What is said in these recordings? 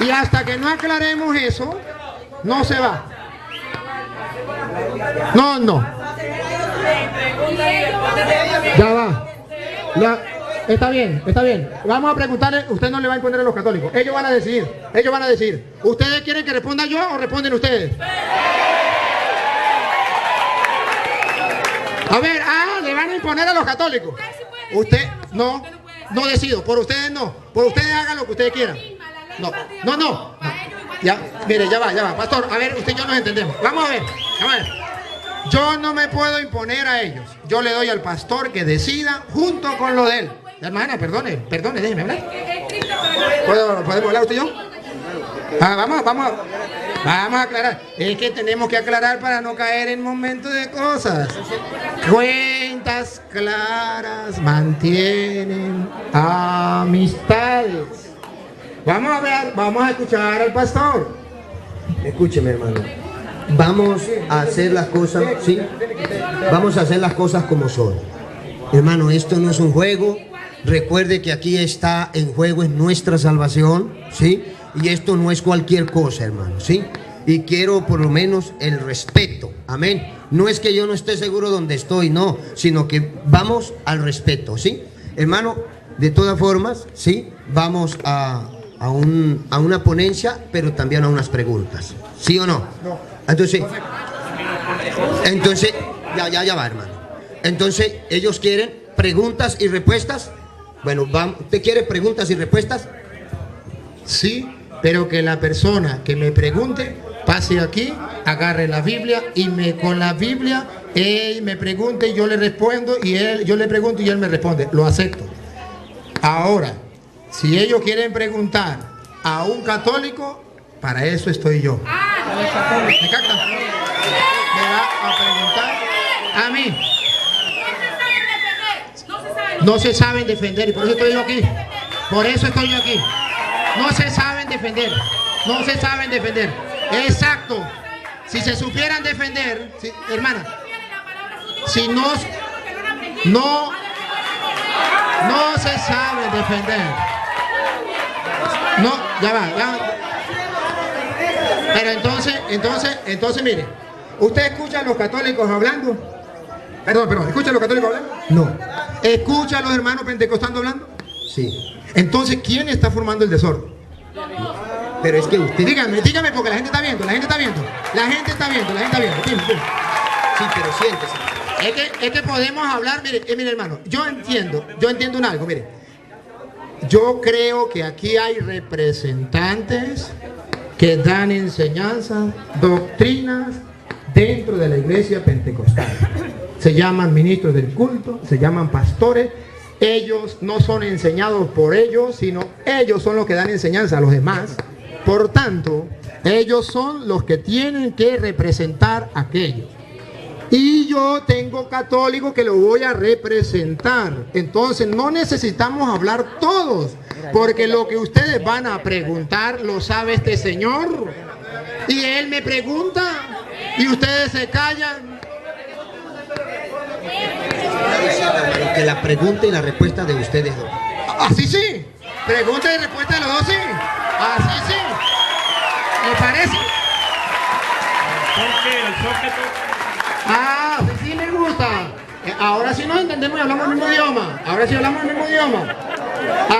Y hasta que no aclaremos eso, no se va. No, no. Ya va. Está bien, está bien. Vamos a preguntarle, usted no le va a imponer a los católicos. Ellos van a decidir, ellos van a decidir. ¿Ustedes quieren que responda yo o responden ustedes? A ver, le van a imponer a los católicos. Usted, no decido, por ustedes no. Por ustedes hagan lo que ustedes quieran. No. Ya, mire, ya va, pastor, a ver, usted y yo nos entendemos. Vamos a ver. Yo no me puedo imponer a ellos. Yo le doy al pastor que decida junto con lo de él. Hermana, perdone, déjeme hablar. ¿Podemos hablar usted y yo? Vamos a aclarar. Es que tenemos que aclarar para no caer en momentos de cosas. Cuentas claras mantienen amistades. Vamos a escuchar al pastor. Escúcheme, hermano. Vamos a hacer las cosas, ¿sí? Vamos a hacer las cosas como son. Hermano, esto no es un juego. Recuerde que aquí está en juego es nuestra salvación, ¿sí? Y esto no es cualquier cosa, hermano, ¿sí? Y quiero por lo menos el respeto, amén. No es que yo no esté seguro donde estoy, no, sino que vamos al respeto, ¿sí? Hermano, de todas formas, ¿sí? Vamos a una ponencia, pero también a unas preguntas, ¿sí o no? Entonces, ya va, hermano. Entonces, ellos quieren preguntas y respuestas. Bueno, ¿usted quiere preguntas y respuestas? Sí, pero que la persona que me pregunte pase aquí, agarre la Biblia y con la Biblia él me pregunte y yo le respondo y yo le pregunto y él me responde. Lo acepto. Ahora, si ellos quieren preguntar a un católico, para eso estoy yo. ¿Me captan? Me va a preguntar a mí. No se saben defender y por eso estoy yo aquí. No se saben defender. Exacto. Si se supieran defender, hermana, si no se saben defender. No, ya va. Pero entonces, mire, ¿usted escucha a los católicos hablando? Perdón, ¿escucha a los católicos hablando? No. ¿Escucha a los hermanos pentecostales hablando? Sí. Entonces, ¿quién está formando el desorden? Pero es que usted... Dígame porque la gente está viendo. Pim. Sí, pero siéntese. Es que podemos hablar, mire hermano, yo entiendo un algo, mire. Yo creo que aquí hay representantes que dan enseñanzas, doctrinas dentro de la iglesia pentecostal. Se llaman ministros del culto, se llaman pastores. Ellos no son enseñados por ellos, sino ellos son los que dan enseñanza a los demás. Por tanto, ellos son los que tienen que representar a aquellos. Y yo tengo católico que lo voy a representar. Entonces no necesitamos hablar todos, porque lo que ustedes van a preguntar lo sabe este señor. Y él me pregunta y ustedes se callan. Que la pregunta y la respuesta de ustedes dos. Así sí. Pregunta y respuesta de los dos, sí. Así sí. ¿Me parece? Sí me gusta. Ahora sí nos entendemos y hablamos el mismo idioma.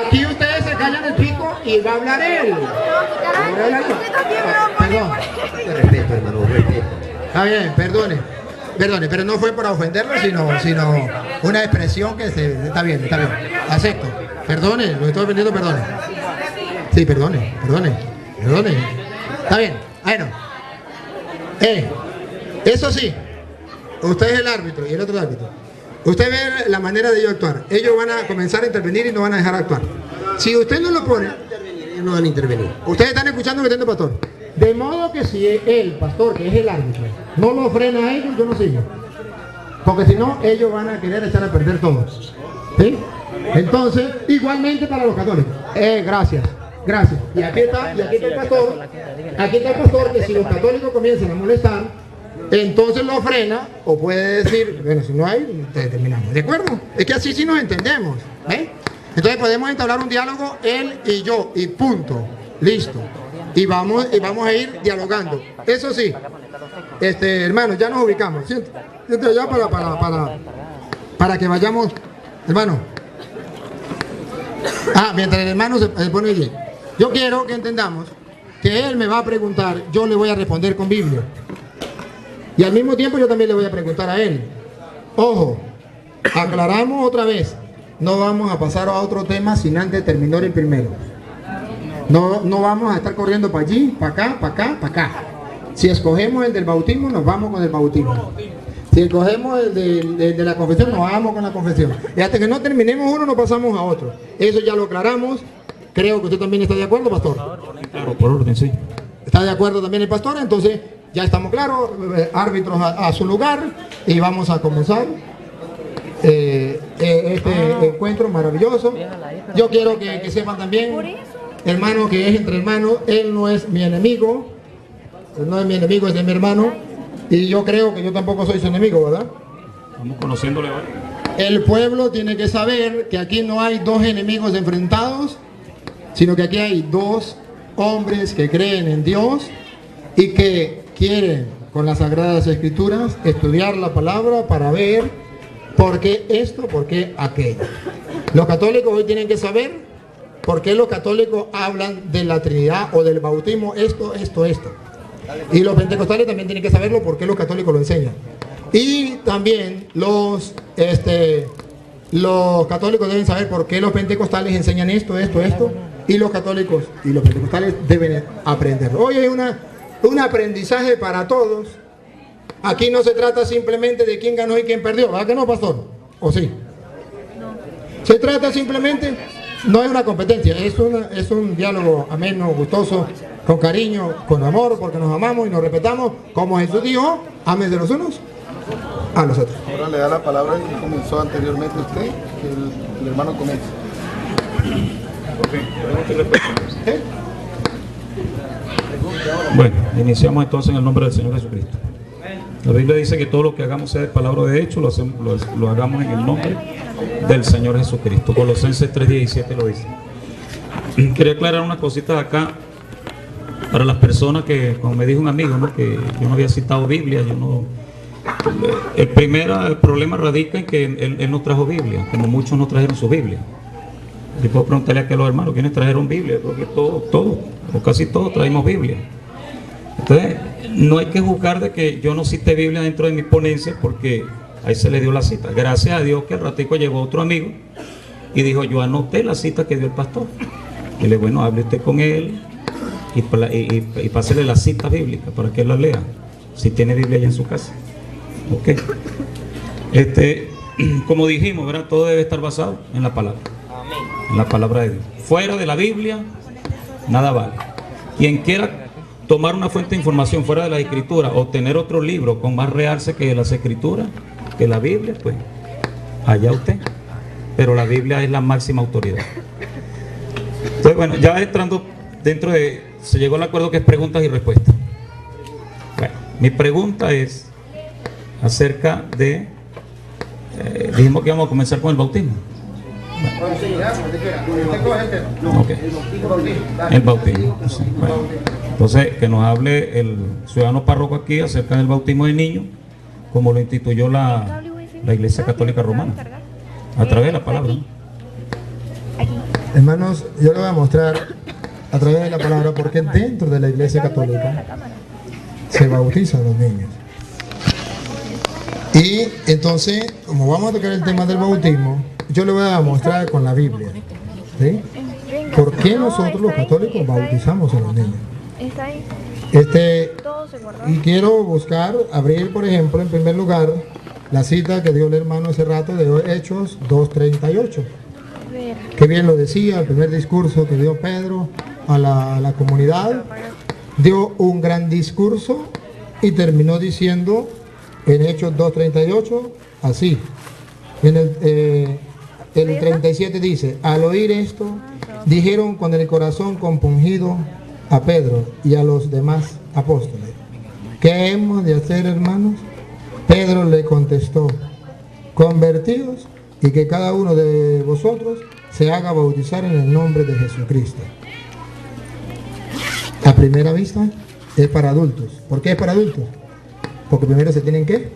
Aquí ustedes se callan el pico y va a hablar él. Perdón. Respeto, hermano, respeto. Está bien, perdone, pero no fue para ofenderlo, sino una expresión que está bien. Acepto. Perdone, lo estoy ofendiendo, perdone. Sí, perdone. Está bien, bueno. Eso sí, usted es el árbitro y el otro árbitro. Usted ve la manera de ellos actuar. Ellos van a comenzar a intervenir y no van a dejar actuar. Si usted no lo pone, ellos no van a intervenir. Ustedes están escuchando lo que tiene el pastor. De modo que si el pastor, que es el árbitro, no lo frena a ellos, yo no sigo. Porque si no, ellos van a querer echar a perder todos. ¿Sí? Entonces, igualmente para los católicos. Gracias. Y aquí está el pastor. Aquí está el pastor que si los católicos comienzan a molestar, entonces lo frena, o puede decir, bueno, si no hay, terminamos. ¿De acuerdo? Es que así sí nos entendemos. Entonces podemos entablar un diálogo él y yo, y punto. Listo. y vamos a ir dialogando. Eso sí, hermano, ya nos ubicamos. Siéntate allá para que vayamos, hermano. Mientras el hermano se pone allí. Yo quiero que entendamos que él me va a preguntar, yo le voy a responder con Biblia. Y al mismo tiempo yo también le voy a preguntar a él. Ojo, aclaramos otra vez. No vamos a pasar a otro tema sin antes terminar el primero. No vamos a estar corriendo para allí, para acá, para acá, para acá. Si escogemos el del bautismo, nos vamos con el bautismo. Si escogemos el de la confesión, nos vamos con la confesión. Y hasta que no terminemos uno, nos pasamos a otro. Eso ya lo aclaramos. Creo que usted también está de acuerdo, pastor. Claro, por orden, sí. ¿Está de acuerdo también el pastor? Entonces, ya estamos claros, árbitros a su lugar, y vamos a comenzar este encuentro maravilloso. Yo quiero que sepan también, hermano, que es entre hermanos. Él no es mi enemigo, él no es mi enemigo, es de mi hermano, y yo creo que yo tampoco soy su enemigo, ¿verdad? Estamos conociéndole hoy. El pueblo tiene que saber que aquí no hay dos enemigos enfrentados, sino que aquí hay dos hombres que creen en Dios y que quieren, con las Sagradas Escrituras, estudiar la palabra para ver por qué esto, por qué aquello. Los católicos hoy tienen que saber por qué los católicos hablan de la Trinidad o del bautismo, esto. Y los pentecostales también tienen que saberlo, por qué los católicos lo enseñan. Y también los católicos deben saber por qué los pentecostales enseñan esto. Y los católicos y los pentecostales deben aprenderlo. Hoy hay un aprendizaje para todos. Aquí no se trata simplemente de quién ganó y quién perdió, ¿verdad que no, pastor? ¿O sí? No. Se trata simplemente, no es una competencia, es un diálogo ameno, gustoso, con cariño, con amor, porque nos amamos y nos respetamos, como Jesús dijo, ámense los unos a los otros. Ahora le da la palabra que comenzó anteriormente usted, que el hermano comienza. Bueno, iniciamos entonces en el nombre del Señor Jesucristo. La Biblia dice que todo lo que hagamos sea de palabra de hecho, lo hagamos en el nombre del Señor Jesucristo. Colosenses 3:17 lo dice. Quería aclarar unas cositas acá para las personas que, como me dijo un amigo, ¿no?, que yo no había citado Biblia. El problema radica en que él no trajo Biblia, como muchos no trajeron su Biblia. Yo puedo preguntarle aquí a los hermanos quiénes trajeron Biblia. Creo que todos, o casi todos, traemos Biblia. Entonces, no hay que juzgar de que yo no cité Biblia dentro de mi ponencia, porque ahí se le dio la cita. Gracias a Dios que al ratico llegó otro amigo y dijo, yo anoté la cita que dio el pastor. Y le dije, bueno, hable usted con él y pásele la cita bíblica para que él la lea, si tiene Biblia allá en su casa. Ok. Como dijimos, ¿verdad?, todo debe estar basado en la palabra. En la palabra de Dios. Fuera de la Biblia, nada vale. Quien quiera tomar una fuente de información fuera de la Escritura o tener otro libro con más realce que las Escrituras, que la Biblia, pues allá usted. Pero la Biblia es la máxima autoridad. Entonces, bueno, ya entrando dentro de... Se llegó al acuerdo que es preguntas y respuestas. Bueno, mi pregunta es acerca de... dijimos que íbamos a comenzar con el bautismo. Okay. El bautismo. Sí, bueno. Entonces, que nos hable el ciudadano párroco aquí acerca del bautismo de niños, como lo instituyó la Iglesia Católica Romana, a través de la palabra. Hermanos, yo les voy a mostrar a través de la palabra porque dentro de la Iglesia Católica se bautizan los niños. Y entonces, como vamos a tocar el tema del bautismo, yo le voy a mostrar con la Biblia, ¿sí?, por qué nosotros los católicos bautizamos a los niños. Y quiero abrir, por ejemplo, en primer lugar, la cita que dio el hermano hace rato de Hechos 2:38. Qué bien lo decía, el primer discurso que dio Pedro a la comunidad. Dio un gran discurso y terminó diciendo en Hechos 2:38, así. En el 37 dice, al oír esto, dijeron con el corazón compungido a Pedro y a los demás apóstoles, ¿qué hemos de hacer, hermanos? Pedro le contestó, convertidos y que cada uno de vosotros se haga bautizar en el nombre de Jesucristo. a primera vista es para adultos. ¿Por qué es para adultos? Porque primero se tienen que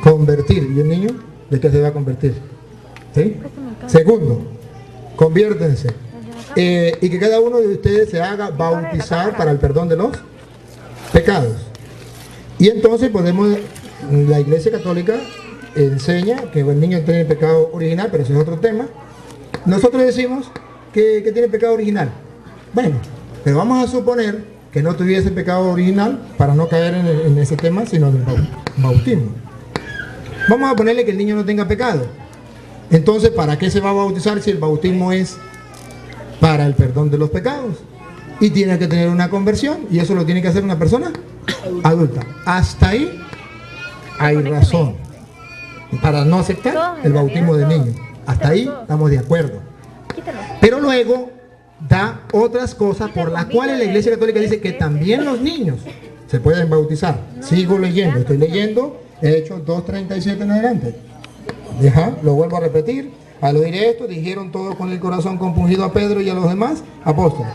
convertir. ¿Y el niño de qué se va a convertir? ¿Sí? Segundo, conviértense. Y que cada uno de ustedes se haga bautizar para el perdón de los pecados. Y entonces podemos, la Iglesia Católica enseña que el niño tiene pecado original, pero ese es otro tema. Nosotros decimos que tiene pecado original. Bueno, pero vamos a suponer que no tuviese pecado original para no caer en ese tema, sino en el bautismo. Vamos a ponerle que el niño no tenga pecado. Entonces, ¿para qué se va a bautizar si el bautismo es para el perdón de los pecados? Y tiene que tener una conversión, y eso lo tiene que hacer una persona adulta. Hasta ahí hay razón para no aceptar el bautismo del niño. Hasta ahí estamos de acuerdo. Pero luego da otras cosas por las cuales la Iglesia Católica dice que también los niños se pueden bautizar. Sigo leyendo, estoy leyendo Hechos 2:37 en adelante. Lo vuelvo a repetir. Al oír esto, dijeron todos con el corazón compungido a Pedro y a los demás apóstoles: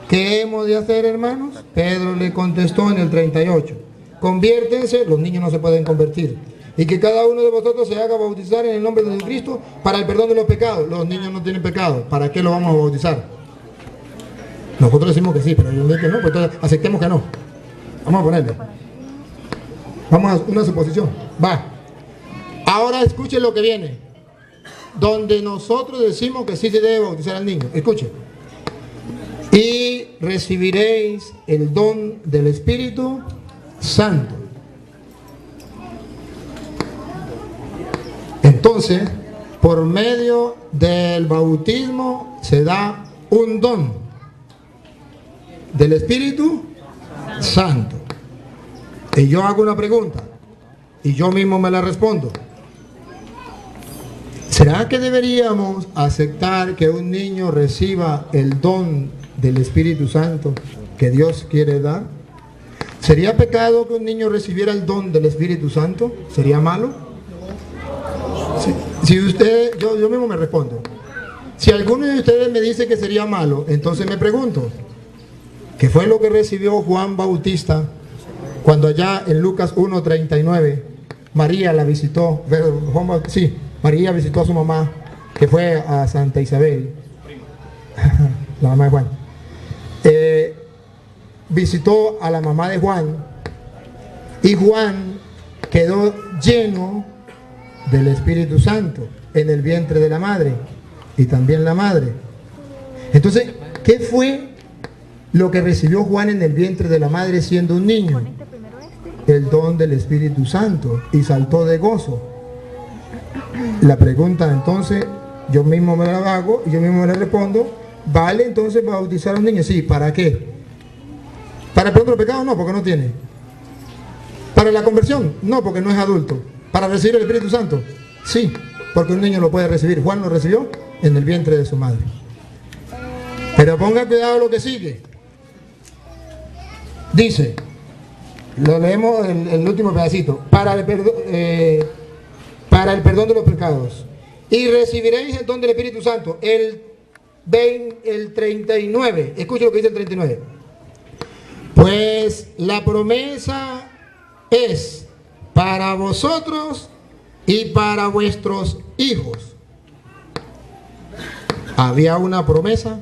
¿qué hemos de hacer, hermanos? Pedro le contestó en el 38: conviértense, los niños no se pueden convertir, y que cada uno de vosotros se haga bautizar en el nombre de Jesucristo para el perdón de los pecados. Los niños no tienen pecado, ¿para qué lo vamos a bautizar? Nosotros decimos que sí, pero ellos dicen que no, pues entonces aceptemos que no. Vamos a ponerle. Vamos a una suposición. Va. Ahora escuchen lo que viene. Donde nosotros decimos que sí se debe bautizar al niño. Escuchen. Y recibiréis el don del Espíritu Santo. Entonces, por medio del bautismo se da un don del Espíritu Santo. Y yo hago una pregunta y yo mismo me la respondo. ¿Será que deberíamos aceptar que un niño reciba el don del Espíritu Santo que Dios quiere dar? ¿Sería pecado que un niño recibiera el don del Espíritu Santo? ¿Sería malo? Si usted, yo mismo me respondo. Si alguno de ustedes me dice que sería malo, entonces me pregunto, ¿qué fue lo que recibió Juan Bautista cuando allá en Lucas 1:39 María la visitó? María visitó a su mamá, que fue a Santa Isabel, la mamá de Juan. Visitó a la mamá de Juan, y Juan quedó lleno del Espíritu Santo en el vientre de la madre, y también la madre. Entonces, ¿qué fue lo que recibió Juan en el vientre de la madre siendo un niño? El don del Espíritu Santo, y saltó de gozo. La pregunta entonces, yo mismo me la hago y yo mismo me la respondo: ¿vale entonces bautizar a un niño? Sí, ¿para qué? ¿Para el perdón de los pecados? No, porque no tiene. ¿Para la conversión? No, porque no es adulto. ¿Para recibir el Espíritu Santo? Sí, porque un niño lo puede recibir. Juan lo recibió en el vientre de su madre. Pero ponga cuidado lo que sigue. Dice, lo leemos el último pedacito: para el perdón de los pecados. Y recibiréis el don del Espíritu Santo. El 39. Escuchen lo que dice el 39. Pues la promesa es para vosotros y para vuestros hijos. Había una promesa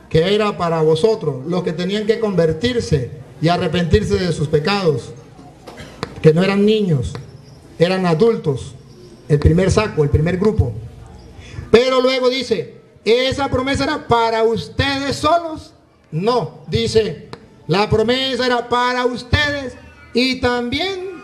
que era para vosotros, los que tenían que convertirse y arrepentirse de sus pecados, que no eran niños, eran adultos. El primer saco, el primer grupo. Pero luego dice, ¿esa promesa era para ustedes solos? No, dice, la promesa era para ustedes y también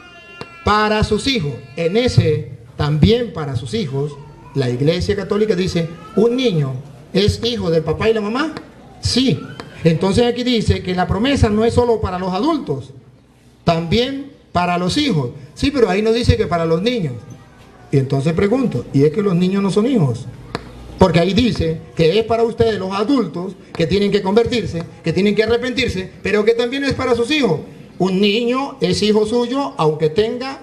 para sus hijos. En ese también para sus hijos, la Iglesia Católica dice, ¿un niño es hijo del papá y la mamá? Sí. Entonces aquí dice que la promesa no es solo para los adultos, también para los hijos. Sí, pero ahí no dice que para los niños. Y entonces pregunto, ¿y es que los niños no son hijos? Porque ahí dice que es para ustedes los adultos que tienen que convertirse, que tienen que arrepentirse, pero que también es para sus hijos. Un niño es hijo suyo aunque tenga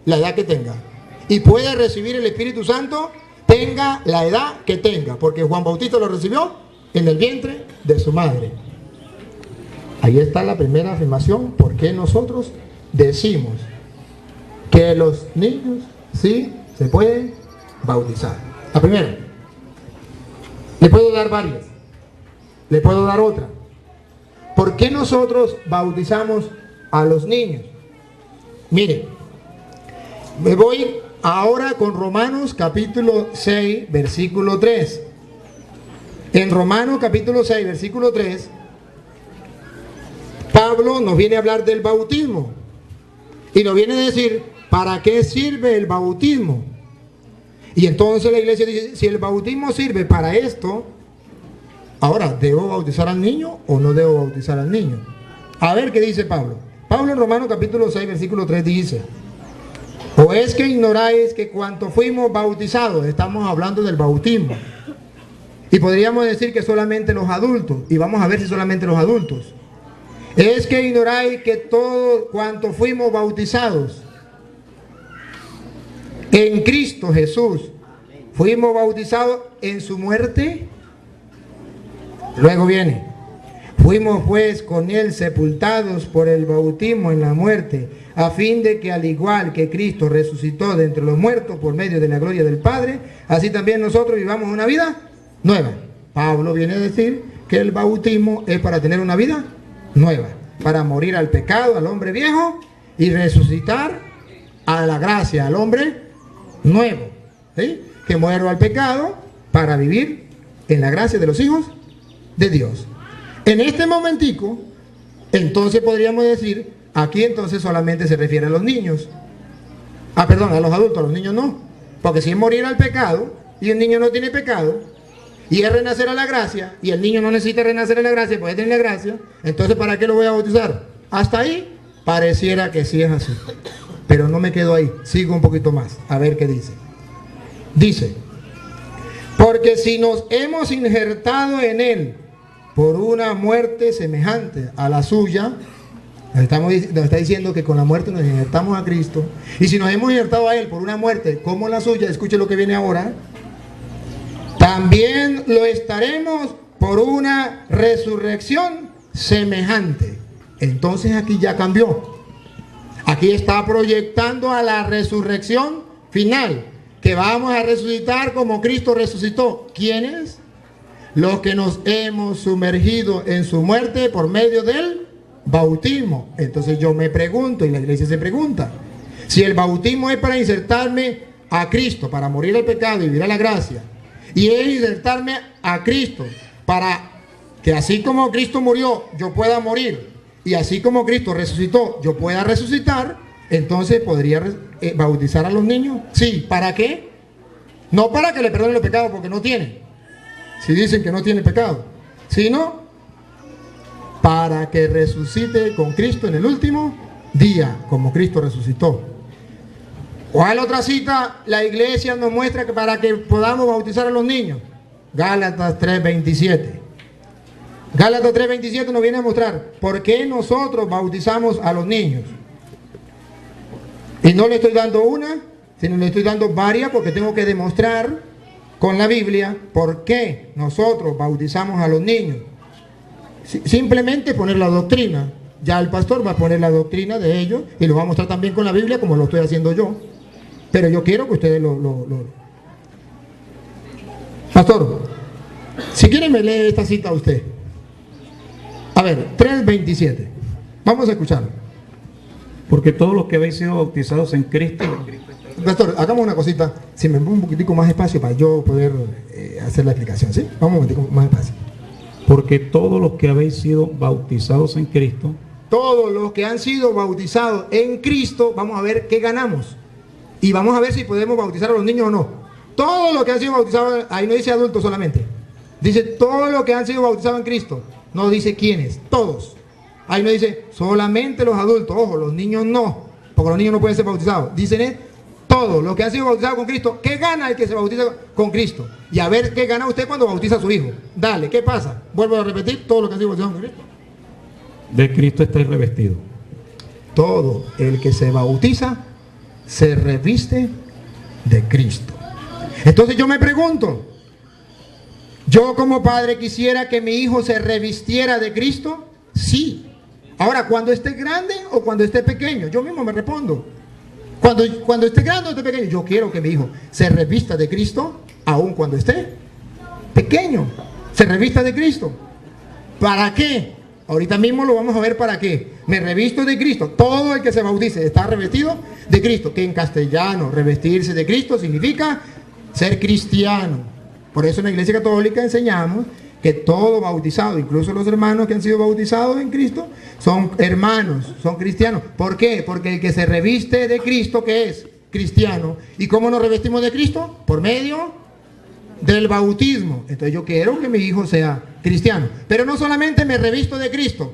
la edad que tenga. Y puede recibir el Espíritu Santo tenga la edad que tenga, porque Juan Bautista lo recibió en el vientre de su madre. Ahí está la primera afirmación, por qué nosotros decimos que los niños sí se pueden bautizar. La primera, le puedo dar varias, le puedo dar otra. ¿Por qué nosotros bautizamos a los niños? Mire, me voy ahora con Romanos capítulo 6, versículo 3. En Romanos capítulo 6, versículo 3, Pablo nos viene a hablar del bautismo. Y nos viene a decir, ¿para qué sirve el bautismo? Y entonces la iglesia dice, si el bautismo sirve para esto, ahora, ¿debo bautizar al niño o no debo bautizar al niño? A ver qué dice Pablo. Pablo en Romanos capítulo 6, versículo 3 dice, ¿o es que ignoráis que cuanto fuimos bautizados, estamos hablando del bautismo? Y podríamos decir que solamente los adultos, y vamos a ver si solamente los adultos. ¿Es que ignoráis que todo cuanto fuimos bautizados en Cristo Jesús, fuimos bautizados en su muerte? Luego viene, fuimos pues con él sepultados por el bautismo en la muerte, a fin de que al igual que Cristo resucitó de entre los muertos por medio de la gloria del Padre, así también nosotros vivamos una vida nueva. Pablo viene a decir que el bautismo es para tener una vida nueva, para morir al pecado, al hombre viejo, y resucitar a la gracia, al hombre nuevo, ¿sí? Que muero al pecado para vivir en la gracia de los hijos de Dios. En este momentico, entonces podríamos decir, aquí entonces solamente se refiere a los niños. Perdón, a los adultos, a los niños no. Porque si es morir al pecado, y el niño no tiene pecado, y es renacer a la gracia, y el niño no necesita renacer a la gracia, puede tener la gracia, entonces ¿para qué lo voy a bautizar? Hasta ahí, pareciera que sí es así. Pero no me quedo ahí, sigo un poquito más, a ver qué dice. Dice, porque si nos hemos injertado en él por una muerte semejante a la suya, nos está diciendo que con la muerte nos injertamos a Cristo, y si nos hemos injertado a él por una muerte como la suya, escuche lo que viene ahora, también lo estaremos por una resurrección semejante. Entonces aquí ya cambió. Aquí está proyectando a la resurrección final, que vamos a resucitar como Cristo resucitó. ¿Quiénes? Los que nos hemos sumergido en su muerte por medio del bautismo. Entonces yo me pregunto, y la iglesia se pregunta, si el bautismo es para insertarme a Cristo, para morir al pecado y vivir a la gracia, y es insertarme a Cristo para que así como Cristo murió, yo pueda morir, y así como Cristo resucitó, yo pueda resucitar, entonces podría bautizar a los niños. Sí, ¿para qué? No para que le perdonen los pecados, porque no tiene, si dicen que no tiene pecado, sino para que resucite con Cristo en el último día, como Cristo resucitó. ¿Cuál otra cita la iglesia nos muestra que para que podamos bautizar a los niños? Gálatas 3:27. Gálatas 3:27 nos viene a mostrar por qué nosotros bautizamos a los niños. Y no le estoy dando una, sino le estoy dando varias, porque tengo que demostrar con la Biblia por qué nosotros bautizamos a los niños. Simplemente poner la doctrina. Ya el pastor va a poner la doctrina de ellos y lo va a mostrar también con la Biblia, como lo estoy haciendo yo. Pero yo quiero que ustedes Pastor, si quiere me lee esta cita a usted. A ver, 3:27. Vamos a escucharlo. Porque todos los que habéis sido bautizados en Cristo. Pastor, hagamos una cosita. Si me pongo un poquitico más espacio para yo poder hacer la explicación, ¿sí? Vamos un poquitico más espacio. Porque todos los que habéis sido bautizados en Cristo. Todos los que han sido bautizados en Cristo, vamos a ver qué ganamos. Y vamos a ver si podemos bautizar a los niños o no. Todos los que han sido bautizados, ahí no dice adultos solamente. Dice todos los que han sido bautizados en Cristo. No dice quiénes, todos. Ahí no dice solamente los adultos. Ojo, los niños no, porque los niños no pueden ser bautizados. Dicen todos los que han sido bautizados con Cristo. ¿Qué gana el que se bautiza con Cristo? Y a ver qué gana usted cuando bautiza a su hijo. Dale, ¿qué pasa? Vuelvo a repetir, todos los que han sido bautizados con Cristo. De Cristo estáis revestidos. Todo el que se bautiza se reviste de Cristo. Entonces yo me pregunto, yo como padre quisiera que mi hijo se revistiera de Cristo. Sí, Ahora, cuando esté grande o cuando esté pequeño, yo mismo me respondo. Cuando esté grande o esté pequeño, yo quiero que mi hijo se revista de Cristo, aun cuando esté pequeño. Se revista de Cristo. ¿Para qué? Ahorita mismo lo vamos a ver para qué. Me revisto de Cristo. Todo el que se bautice está revestido de Cristo. Que en castellano, revestirse de Cristo significa ser cristiano. Por eso en la Iglesia Católica enseñamos que todo bautizado, incluso los hermanos que han sido bautizados en Cristo, son hermanos, son cristianos. ¿Por qué? Porque el que se reviste de Cristo, ¿qué es? Cristiano. ¿Y cómo nos revestimos de Cristo? Por medio del bautismo. Entonces yo quiero que mi hijo sea cristiano. Pero no solamente me revisto de Cristo.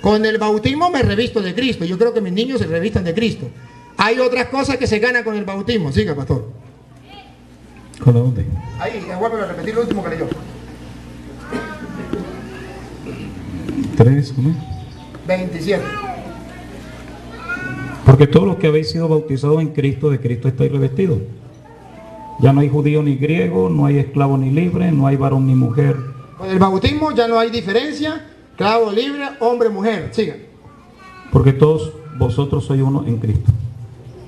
Con el bautismo me revisto de Cristo. Yo creo que mis niños se revistan de Cristo. Hay otras cosas que se ganan con el bautismo. Siga, pastor. ¿Con dónde? Ahí, vuelvo a repetir lo último que leyó. 3, ¿no? 27. Porque todos los que habéis sido bautizados en Cristo, de Cristo estáis revestidos. Ya no hay judío ni griego, no hay esclavo ni libre, no hay varón ni mujer. Con el bautismo ya no hay diferencia, esclavo, libre, hombre, mujer. Siga. Porque todos vosotros sois uno en Cristo.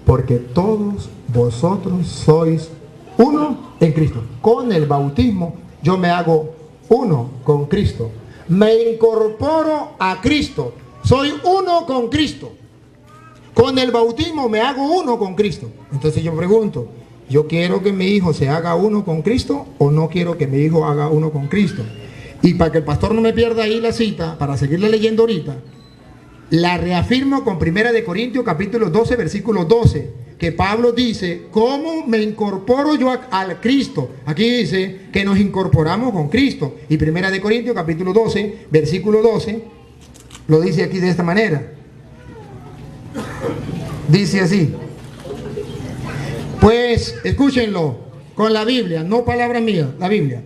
Porque todos vosotros sois uno en Cristo. Con el bautismo yo me hago uno con Cristo. Me incorporo a Cristo. Soy uno con Cristo. Con el bautismo me hago uno con Cristo. Entonces yo pregunto, ¿yo quiero que mi hijo se haga uno con Cristo o no quiero que mi hijo haga uno con Cristo? Y para que el pastor no me pierda ahí la cita, para seguirle leyendo ahorita, la reafirmo con 1 Corintios capítulo 12, versículo 12, que Pablo dice, ¿cómo me incorporo yo al Cristo? Aquí dice que nos incorporamos con Cristo. Y 1 Corintios capítulo 12, versículo 12, lo dice aquí de esta manera. Dice así. Pues, escúchenlo, con la Biblia, no palabra mía, la Biblia.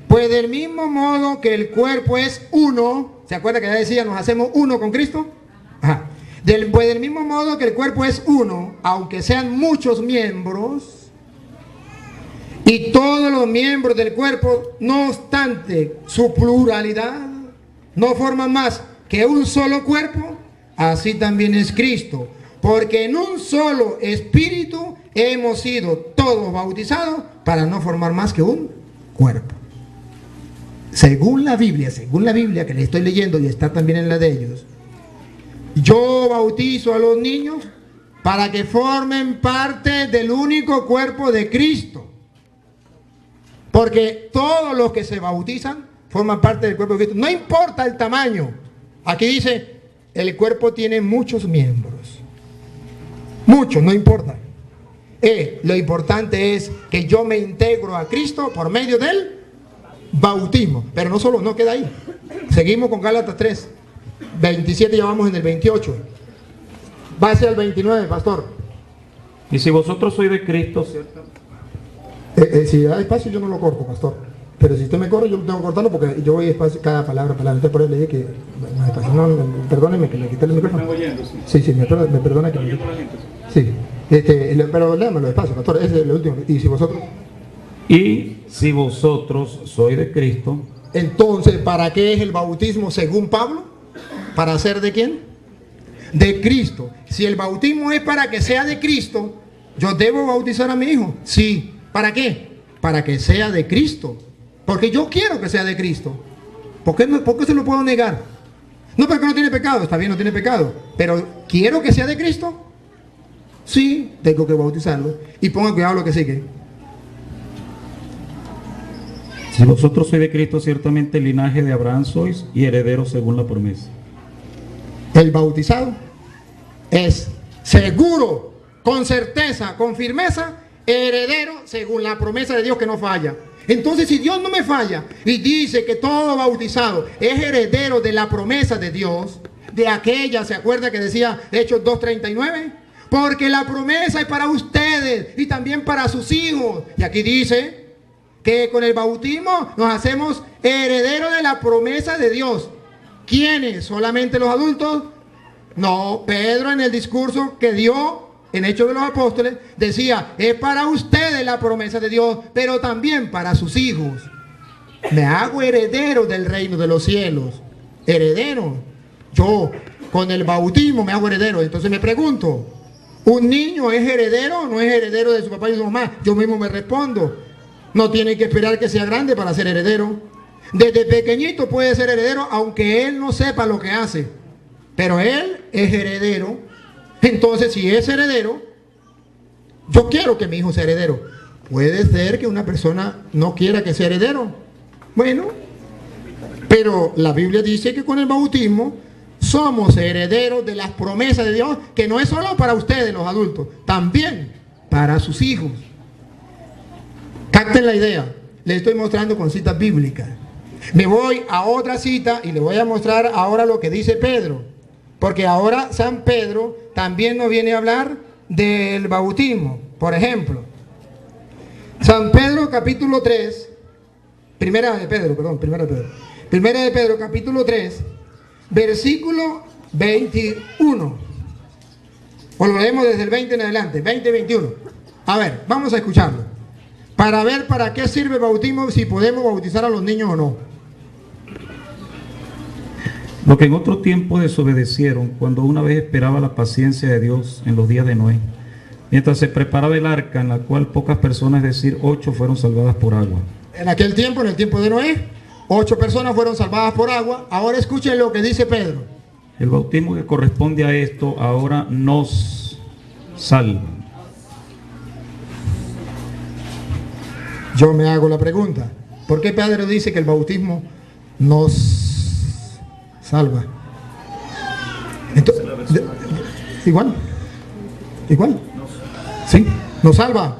Pues del mismo modo que el cuerpo es uno, ¿se acuerda que ya decía, nos hacemos uno con Cristo? Ajá. Pues del mismo modo que el cuerpo es uno, aunque sean muchos miembros, y todos los miembros del cuerpo, no obstante su pluralidad, no forman más que un solo cuerpo, así también es Cristo. Porque en un solo espíritu hemos sido todos bautizados para no formar más que un cuerpo. Según la Biblia que le estoy leyendo y está también en la de ellos, yo bautizo a los niños para que formen parte del único cuerpo de Cristo. Porque todos los que se bautizan forman parte del cuerpo de Cristo. No importa el tamaño. Aquí dice, el cuerpo tiene muchos miembros. Muchos, no importa. Lo importante es que yo me integro a Cristo por medio del bautismo. Pero no solo, no queda ahí. Seguimos con Gálatas 3. 27, ya vamos en el 28. Base al 29, pastor. Y si vosotros sois de Cristo, ¿cierto? Si da espacio yo no lo corto, pastor. Pero si usted me corre, yo tengo que cortarlo porque yo voy espacio cada palabra. Entonces por eso le dije que perdóneme que le quité el micrófono. Sí, me perdona que le... Sí, pero léamelo despacio, pastor. Ese es el último. Y si vosotros sois de Cristo. Entonces, ¿para qué es el bautismo según Pablo? ¿Para ser de quién? De Cristo. Si el bautismo es para que sea de Cristo, ¿yo debo bautizar a mi hijo? Sí. ¿Para qué? Para que sea de Cristo. Porque yo quiero que sea de Cristo. ¿Por qué se lo puedo negar? No, porque no tiene pecado. Está bien, no tiene pecado. Pero ¿quiero que sea de Cristo? Sí, tengo que bautizarlo. Y ponga cuidado lo que sigue. Si vosotros sois de Cristo, ciertamente el linaje de Abraham sois y herederos según la promesa. El bautizado es seguro, con certeza, con firmeza, heredero según la promesa de Dios que no falla. Entonces, si Dios no me falla y dice que todo bautizado es heredero de la promesa de Dios, de aquella, ¿se acuerda que decía Hechos 2:39? Porque la promesa es para ustedes y también para sus hijos. Y aquí dice que con el bautismo nos hacemos herederos de la promesa de Dios. ¿Quiénes? ¿Solamente los adultos? No, Pedro en el discurso que dio en Hechos de los Apóstoles decía, es para ustedes la promesa de Dios, pero también para sus hijos. Me hago heredero del reino de los cielos. Heredero. yo con el bautismo me hago heredero. Entonces me pregunto, ¿un niño es heredero o no es heredero de su papá y su mamá? Yo mismo me respondo, no tiene que esperar que sea grande para ser heredero. Desde pequeñito puede ser heredero aunque él no sepa lo que hace, pero él es heredero. Entonces, si es heredero, yo quiero que mi hijo sea heredero. Puede ser que una persona no quiera que sea heredero. Bueno, pero la Biblia dice que con el bautismo somos herederos de las promesas de Dios, que no es solo para ustedes los adultos, también para sus hijos. Capten la idea, les estoy mostrando con citas bíblicas. Me voy a otra cita y les voy a mostrar ahora lo que dice Pedro, porque ahora San Pedro también nos viene a hablar del bautismo. Por ejemplo, San Pedro capítulo 3, Primera de Pedro capítulo 3, versículo 21. O lo leemos desde el 20 en adelante, 20-21. A ver, vamos a escucharlo. Para ver para qué sirve el bautismo, si podemos bautizar a los niños o no. Lo que en otro tiempo desobedecieron, cuando una vez esperaba la paciencia de Dios en los días de Noé, mientras se preparaba el arca, en la cual pocas personas, es decir, 8, fueron salvadas por agua. En aquel tiempo, en el tiempo de Noé, 8 personas fueron salvadas por agua. Ahora escuchen lo que dice Pedro. El bautismo que corresponde a esto ahora nos salva. Yo me hago la pregunta, ¿por qué Pedro dice que el bautismo nos salva? Entonces, igual, sí, nos salva.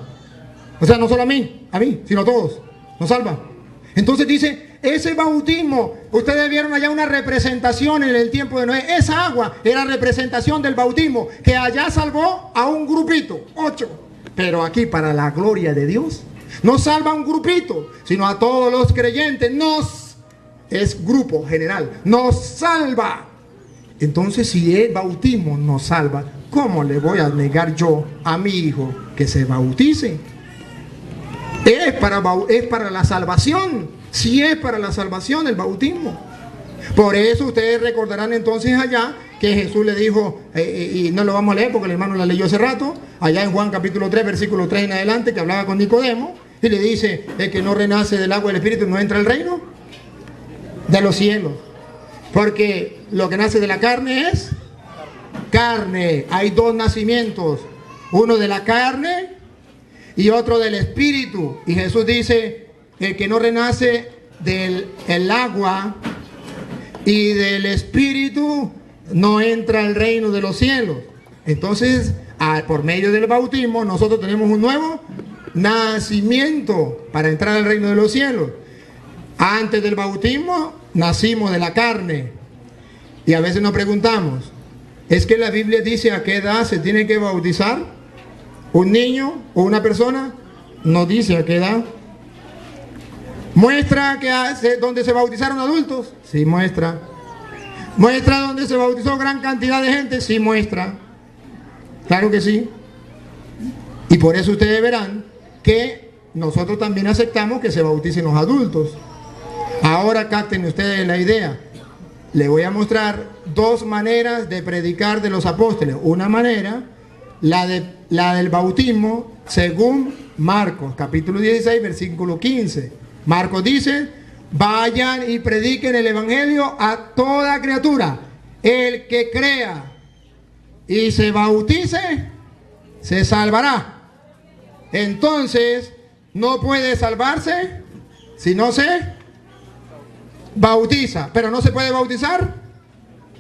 O sea, no solo a mí, sino a todos, nos salva. Entonces dice, ese bautismo, ustedes vieron allá una representación en el tiempo de Noé, esa agua era representación del bautismo, que allá salvó a un grupito, 8, pero aquí para la gloria de Dios, no salva a un grupito, sino a todos los creyentes. Es grupo general, nos salva. Entonces, si el bautismo nos salva, ¿cómo le voy a negar yo a mi hijo que se bautice? Es para la salvación. Si es para la salvación el bautismo. Por eso ustedes recordarán entonces allá que Jesús le dijo, y no lo vamos a leer porque el hermano la leyó hace rato, allá en Juan capítulo 3, versículo 3 en adelante, que hablaba con Nicodemo, y le dice, el que no renace del agua del Espíritu no entra al reino de los cielos. Porque lo que nace de la carne es carne. Hay 2 nacimientos, uno de la carne y otro del Espíritu. Y Jesús dice, el que no renace del agua y del Espíritu no entra al reino de los cielos. Entonces, por medio del bautismo, nosotros tenemos un nuevo nacimiento para entrar al reino de los cielos. Antes del bautismo nacimos de la carne. Y a veces nos preguntamos, ¿es que la Biblia dice a qué edad se tiene que bautizar un niño o una persona? No dice a qué edad. ¿Muestra que donde se bautizaron adultos? Sí, muestra. ¿Muestra donde se bautizó gran cantidad de gente? Sí, muestra. Claro que sí. Y por eso ustedes verán que nosotros también aceptamos que se bauticen los adultos. Ahora capten ustedes la idea. Les voy a mostrar 2 maneras de predicar de los apóstoles. Una manera, la del bautismo, según Marcos, capítulo 16, versículo 15. Marcos dice, vayan y prediquen el evangelio a toda criatura. El que crea y se bautice, se salvará. Entonces, no puede salvarse si no se bautiza. Pero no se puede bautizar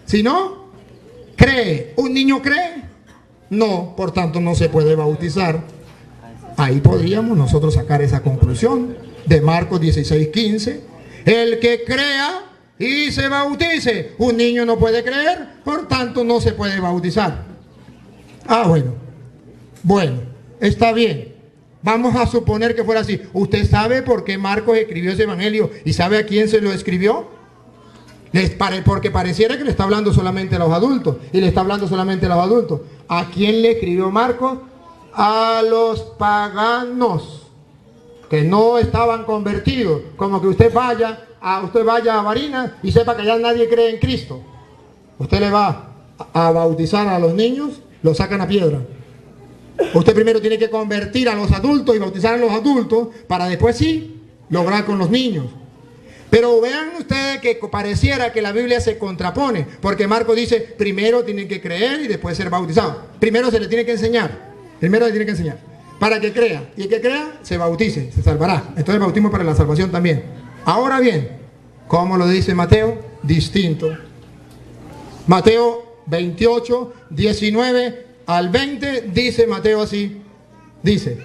si no cree. ¿Un niño cree? No, por tanto no se puede bautizar. Ahí podríamos nosotros sacar esa conclusión de Marcos 16:15. El que crea y se bautice. Un niño no puede creer, por tanto no se puede bautizar. Bueno, está bien. Vamos a suponer que fuera así. ¿Usted sabe por qué Marcos escribió ese evangelio y sabe a quién se lo escribió? Porque pareciera que le está hablando solamente a los adultos. Y le está hablando solamente a los adultos. ¿A quién le escribió Marcos? A los paganos que no estaban convertidos. Como que usted vaya a Barinas y sepa que ya nadie cree en Cristo. usted le va a bautizar a los niños, lo sacan a piedra. Usted primero tiene que convertir a los adultos y bautizar a los adultos para después sí lograr con los niños. Pero vean ustedes que pareciera que la Biblia se contrapone, porque Marcos dice, primero tienen que creer y después ser bautizados. Primero se le tiene que enseñar, para que crea, y el que crea se bautice, se salvará. Entonces el bautismo para la salvación también. Ahora bien, ¿cómo lo dice Mateo? Distinto. Mateo 28, 19 al 20, dice Mateo así, dice: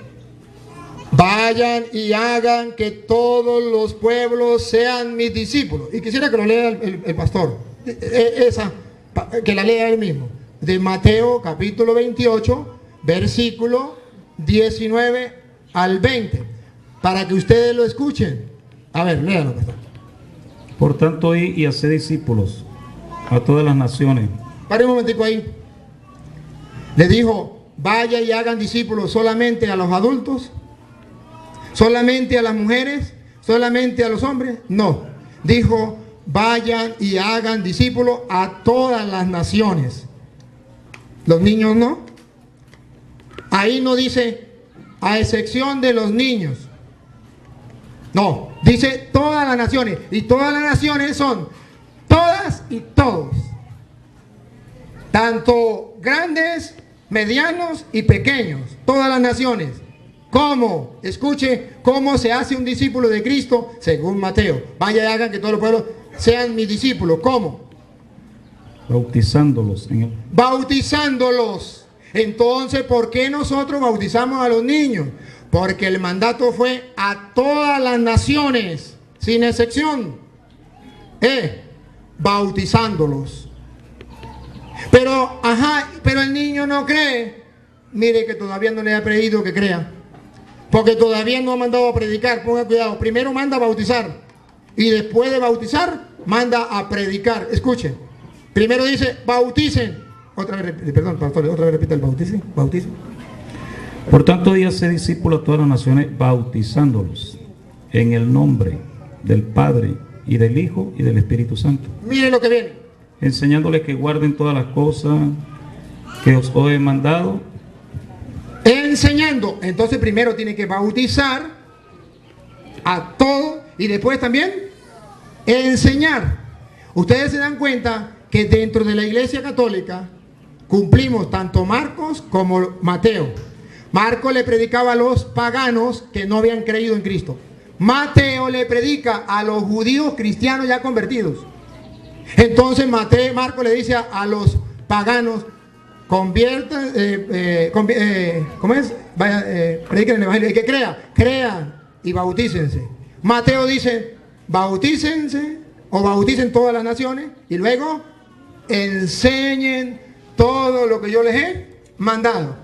vayan y hagan que todos los pueblos sean mis discípulos. Y quisiera que lo lea el pastor, que la lea él mismo, de Mateo capítulo 28, versículo 19 al 20, para que ustedes lo escuchen. A ver, léalo, pastor. Por tanto, id y haced discípulos a todas las naciones. Pare un momentico ahí. Le dijo, vaya y hagan discípulos solamente a los adultos, solamente a las mujeres, solamente a los hombres. No, dijo, vayan y hagan discípulos a todas las naciones. Los niños no. Ahí no dice, a excepción de los niños. No, dice todas las naciones. Y todas las naciones son todas y todos. Tanto grandes, medianos y pequeños. Todas las naciones. ¿Cómo? Escuche cómo se hace un discípulo de Cristo según Mateo. Vaya y hagan que todos los pueblos sean mis discípulos. ¿Cómo? Bautizándolos en él. Bautizándolos. Entonces, ¿por qué nosotros bautizamos a los niños? Porque el mandato fue a todas las naciones, sin excepción. Bautizándolos. Pero el niño no cree. Mire que todavía no le ha pedido que crea. Porque todavía no ha mandado a predicar. Ponga cuidado. Primero manda a bautizar. Y después de bautizar, manda a predicar. Escuchen. Primero dice, bauticen. Otra vez, perdón, pastor, otra vez repita el bauticen. Bauticen. Por tanto, y haced discípulos a todas las naciones, bautizándolos en el nombre del Padre y del Hijo y del Espíritu Santo. Miren lo que viene. Enseñándoles que guarden todas las cosas que os he mandado. Enseñando. Entonces primero tiene que bautizar a todos y después también enseñar. Ustedes se dan cuenta que dentro de la Iglesia Católica cumplimos tanto Marcos como Mateo. Marcos le predicaba a los paganos que no habían creído en Cristo. Mateo le predica a los judíos cristianos ya convertidos. Entonces Marcos le dice a los paganos, conviertan, ¿cómo es? Prediquen el evangelio, y que crean y bautícense. Mateo dice, bautícense o bauticen todas las naciones y luego enseñen todo lo que yo les he mandado.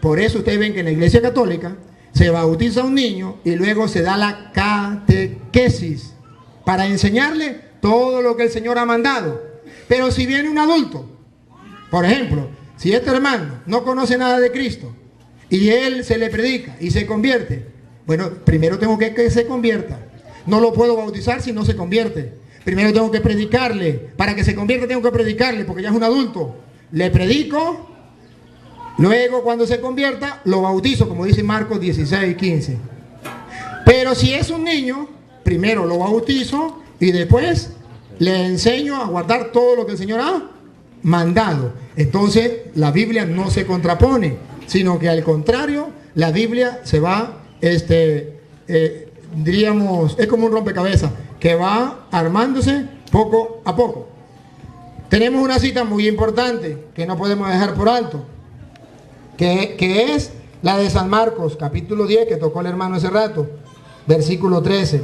Por eso ustedes ven que en la Iglesia Católica se bautiza a un niño y luego se da la catequesis para enseñarle todo lo que el Señor ha mandado. Pero si viene un adulto, por ejemplo, si este hermano no conoce nada de Cristo y él se le predica y se convierte, bueno, primero tengo que se convierta. No lo puedo bautizar si no se convierte. Primero tengo que predicarle. Para que se convierta tengo que predicarle porque ya es un adulto. Le predico, luego cuando se convierta lo bautizo, como dice Marcos 16, 15. Pero si es un niño, primero lo bautizo y después le enseño a guardar todo lo que el Señor ha mandado. Entonces la Biblia no se contrapone, sino que al contrario, la Biblia se va, diríamos, es como un rompecabezas que va armándose poco a poco. Tenemos una cita muy importante que no podemos dejar por alto, que es la de San Marcos, capítulo 10, que tocó el hermano hace rato, versículo 13.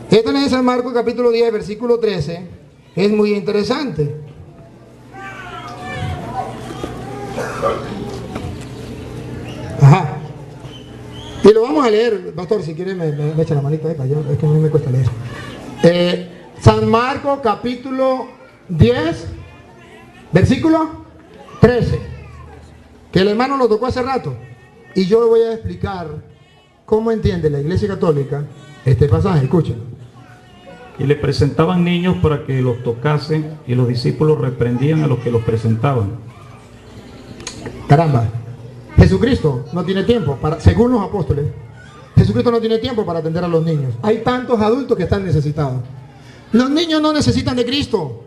Esta de San Marcos, capítulo 10, versículo 13, es muy interesante. Ajá. Y lo vamos a leer, pastor, si quiere me echa la manita para yo, es que a mí me cuesta leer. San Marcos, capítulo 10, versículo 13, que el hermano lo tocó hace rato. Y yo le voy a explicar cómo entiende la Iglesia Católica este pasaje. Escuchen. Y le presentaban niños para que los tocasen, y los discípulos reprendían a los que los presentaban. Caramba, Jesucristo no tiene tiempo para, según los apóstoles, Jesucristo no tiene tiempo para atender a los niños. Hay tantos adultos que están necesitados. Los niños no necesitan de Cristo.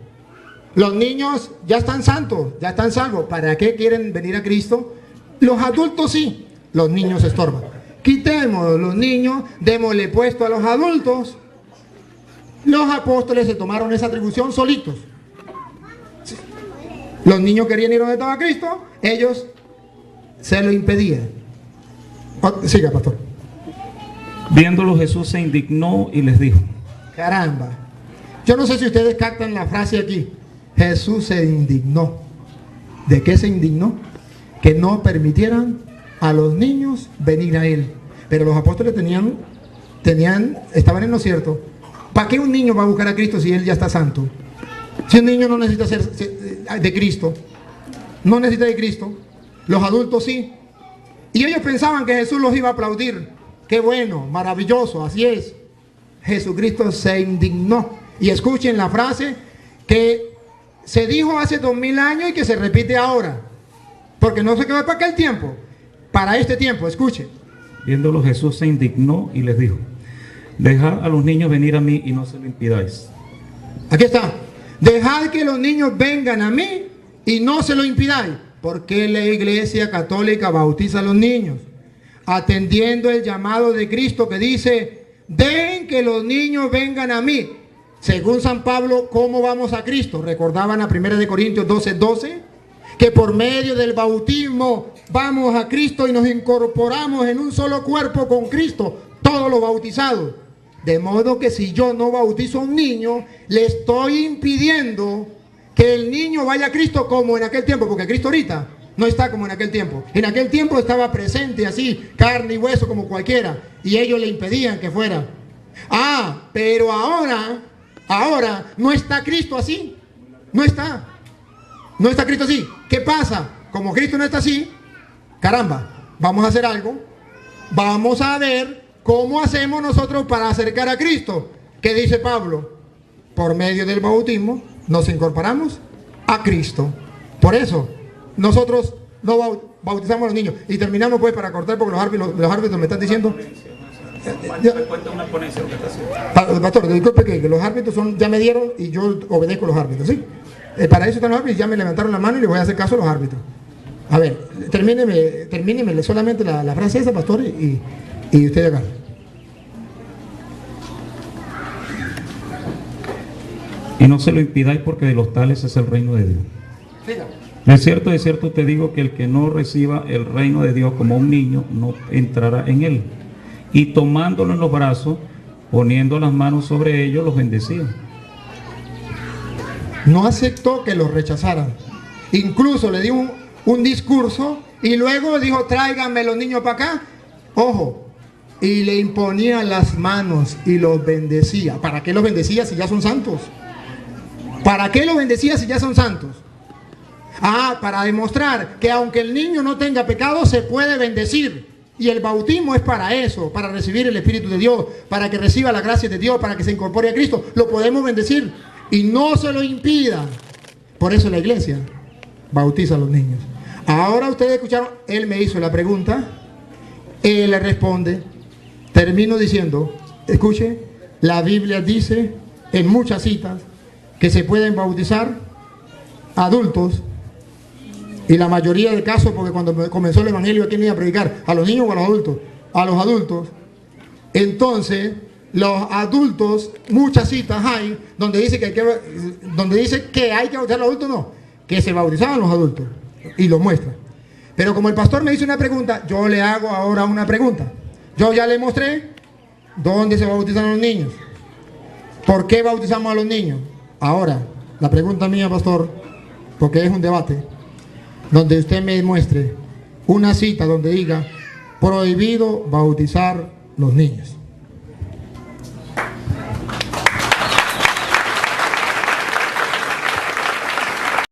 Los niños ya están santos, ya están salvos. ¿Para qué quieren venir a Cristo? Los adultos sí, los niños estorban. Quitemos los niños, démosle puesto a los adultos. Los apóstoles se tomaron esa atribución solitos. Sí. Los niños querían ir donde estaba Cristo, ellos se lo impedían. Siga, pastor. Viéndolo, Jesús se indignó y les dijo. Caramba. Yo no sé si ustedes captan la frase aquí. Jesús se indignó. ¿De qué se indignó? Que no permitieran a los niños venir a él. Pero los apóstoles estaban en lo cierto. ¿Para qué un niño va a buscar a Cristo si él ya está santo? Si un niño no necesita ser de Cristo, no necesita de Cristo, los adultos sí. Y ellos pensaban que Jesús los iba a aplaudir. Qué bueno, maravilloso, así es. Jesucristo se indignó. Y escuchen la frase que se dijo hace 2000 años y que se repite ahora. Porque no se quedó para aquel tiempo, para este tiempo, escuchen. Viéndolo, Jesús se indignó y les dijo. Dejad a los niños venir a mí y no se lo impidáis. Aquí está. Dejad que los niños vengan a mí y no se lo impidáis. Porque la Iglesia Católica bautiza a los niños, atendiendo el llamado de Cristo que dice, dejen que los niños vengan a mí. Según San Pablo, ¿cómo vamos a Cristo? Recordaban a 1 Corintios 12:12, que por medio del bautismo vamos a Cristo y nos incorporamos en un solo cuerpo con Cristo, todos los bautizados. De modo que si yo no bautizo a un niño, le estoy impidiendo que el niño vaya a Cristo como en aquel tiempo, porque Cristo ahorita no está como en aquel tiempo. En aquel tiempo estaba presente así, carne y hueso como cualquiera, y ellos le impedían que fuera. Pero ahora no está Cristo así. No está Cristo así. ¿Qué pasa? Como Cristo no está así, caramba, vamos a hacer algo. Vamos a ver cómo hacemos nosotros para acercar a Cristo. ¿Qué dice Pablo? Por medio del bautismo nos incorporamos a Cristo. Por eso nosotros no bautizamos a los niños. Y terminamos pues para cortar porque los árbitros me están diciendo. Pastor, disculpe que los árbitros ya me dieron y yo obedezco a los árbitros, ¿sí? Para eso están los árbitros, ya me levantaron la mano y le voy a hacer caso a los árbitros. A ver, termíneme solamente la frase esa, pastor, y usted acá. Y no se lo impidáis porque de los tales es el reino de Dios. De cierto te digo que el que no reciba el reino de Dios como un niño no entrará en él. Y tomándolo en los brazos, poniendo las manos sobre ellos, los bendecía. No aceptó que los rechazaran. Incluso le dio un discurso y luego dijo, tráiganme los niños para acá. Ojo, y le imponía las manos y los bendecía. ¿Para qué los bendecía si ya son santos? ¿Para qué los bendecía si ya son santos? Para demostrar que aunque el niño no tenga pecado, se puede bendecir. Y el bautismo es para eso, para recibir el Espíritu de Dios, para que reciba la gracia de Dios, para que se incorpore a Cristo. Lo podemos bendecir y no se lo impida. Por eso la iglesia bautiza a los niños. Ahora ustedes escucharon, él me hizo la pregunta, él le responde. Termino diciendo, escuche, la Biblia dice en muchas citas que se pueden bautizar adultos. Y la mayoría de casos, porque cuando comenzó el evangelio, ¿a quién iba a predicar? ¿A los niños o a los adultos? A los adultos. Entonces, los adultos, muchas citas hay donde dice que hay que bautizar a los adultos, no, que se bautizaban los adultos. Y lo muestra. Pero como el pastor me hizo una pregunta, yo le hago ahora una pregunta. Yo ya le mostré dónde se bautizan a los niños. ¿Por qué bautizamos a los niños? Ahora, la pregunta mía, pastor, porque es un debate, donde usted me muestre una cita donde diga prohibido bautizar los niños.